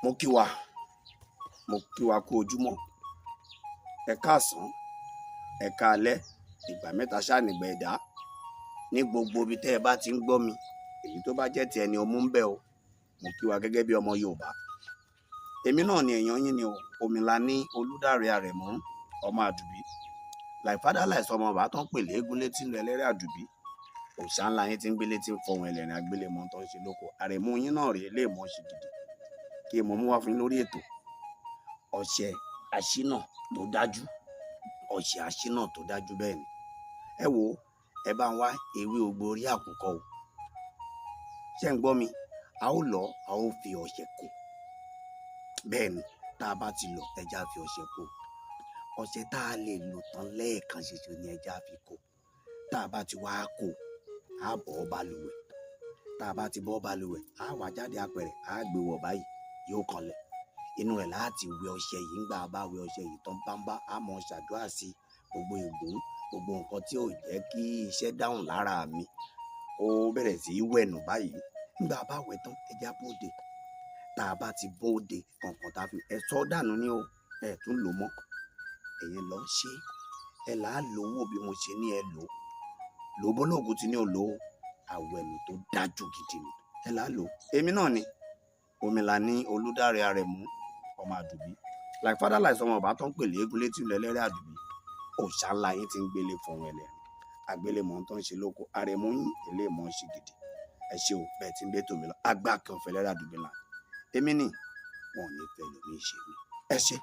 mo kí wa kú ojúmọ́, ẹ káàsán, ẹ káalẹ́, ìgbà mẹ́ta ṣáà nígbà ẹ̀dá ní gbogbo ibi tẹ́ ẹ bá ti ń gbọ́ mi. Èyí tó bá jẹ́ ti ẹni ọmú ń bẹ o, mo kí wa gẹ́gẹ́ bí ọmọ Yorùbá. Èmi náà ni èèyàn yín ni o, Omilani Olúdáre Àrẹ̀mú ọmọ Àdùbí. Like father like ọmọ bàbá tó ń pè léegun létí ń lọ ẹlẹ́rẹ́ Àdùbí. Òòṣà ńlá yín ti ń gbé létí ń fọhùn ẹlẹ́rìn agbélémọ̀ tó ń ṣe lóko. Àrẹ̀mú yín náà rèé lè mọ̀ ṣe gidi kí mo mú wá fún yín lórí ètò. Ọṣẹ àṣínà tó dájú, ọṣẹ àṣínà tó dájú bẹ́ẹ̀ ni. Ẹ wo, ẹ bá ń wá ewé ogbó orí àkùkọ o. Ṣé ń gbọ́ mi? A ó lọ, a ó fi ọṣẹ kó. Bẹ́ẹ̀ ni, tá a bá ti lọ, ẹja fi ọṣẹ kó. Ọṣẹ tá a lè lò tán lẹ́ẹ̀kan ṣoṣo ni ẹja fi kó. Tá a bá ti wá kó, a bọ́ balùwẹ̀. Tá a bá ti bọ́ balùwẹ̀, a wá jáde apẹ̀rẹ̀, a gbé wọ̀ báyìí, yóò kanlẹ̀. Inú ẹ̀ láti wẹ ọṣẹ yìí. Ńgbà bá wẹ ọṣẹ yìí tán bámbá, a mọ̀ ṣàdúrà sí gbogbo ègún, gbogbo nǹkan tí ò jẹ́ kí iṣẹ́ dáhùn lára mi. Ó bẹ̀rẹ̀ sí í wẹ̀nù báyìí. Ńgbà bá wẹ̀ tán, ẹja bóde. Tá a bá ti bóde, kọ̀ọ̀kan tá a fi ẹ sọ dànù ní o, ẹ tún lò mọ́. Ẹ̀yin lọ ṣe, ẹ là á lò wò bí mo ṣe ní ẹ lò. Lò bọ́lọ́gùn tí ní ò lò ó. Àwẹ̀nù tó dájú gidi ni. Ẹ là á lò. Èmi náà ni Omilani Olúdáre Àrẹ̀mú ọmọ Àdùbí. Like father like ọmọ bàbá tó ń pè léegun létí ń lọ ẹlẹ́rẹ́ Àdùbí. Òòṣà ńlá yín ti ń gbélé fọhùn ẹlẹ́rìn agbélémọ̀ tó ń ṣe lóko. Àrẹ̀mú yín eléèmọ̀ ṣe gidi. Ẹ ṣe o, bẹ́ẹ̀ tí ń gbé tòmí lọ. Agbá kan fẹlẹ́rẹ́ Àdùbí là. Èmi ni wọn ò ní fẹ́ lómi ṣe mí. Ẹ ṣe.